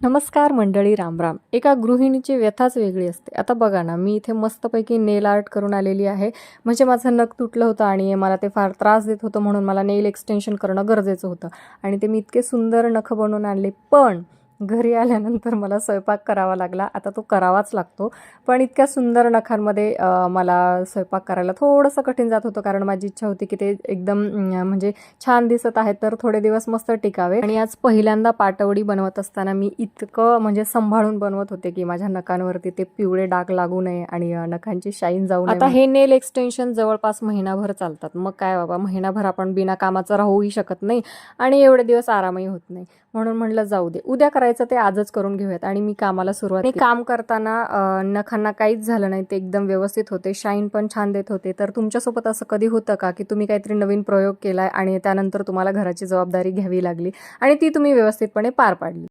नमस्कार मंडळी, रामराम. एका गृहिणीची व्यथाच वेगळी असते. आता बघा ना, मी इथे मस्तपैकी नेल आर्ट करून आलेली आहे. म्हणजे माझं नख तुटलं होतं आणि मला ते फार त्रास देत होतं, म्हणून मला नेल एक्सटेन्शन करणं गरजेचं होतं आणि ते मी इतके सुंदर नख बनवून आणले. पण घरी आल्यानंतर मला स्वयंपाक करावा लागला. आता तो करावाच लागतो. पण इतक्या सुंदर नखांमध्ये मला स्वयंपाक करायला थोडंसं कठीण जात होतं, कारण माझी इच्छा होती की ते एकदम म्हणजे छान दिसत आहेत तर थोडे दिवस मस्त टिकावे. आणि आज पहिल्यांदा पाटवडी बनवत असताना मी इतकं म्हणजे सांभाळून बनवत होते की माझ्या नखांवरती ते पिवळे डाग लागू नये आणि नखांची शाईन जाऊ नये. आता हे नेल एक्सटेन्शन जवळपास महिनाभर चालतात. मग काय बाबा, महिनाभर आपण बिना कामाचं राहूही शकत नाही आणि एवढे दिवस आरामही होत नाही. म्हणून म्हणलं जाऊ दे, उद्या करायचं ते आजच करून घेऊयात. आणि मी कामाला सुरुवात केली. काम करताना नखांना काहीच झालं नाही, ते एकदम व्यवस्थित होते, शाईन पण छान देत होते. तर तुमच्यासोबत असं कधी होतं का की तुम्ही काहीतरी नवीन प्रयोग केलाय आणि त्यानंतर तुम्हाला घराची जबाबदारी घ्यावी लागली आणि ती तुम्ही व्यवस्थितपणे पार पाडली?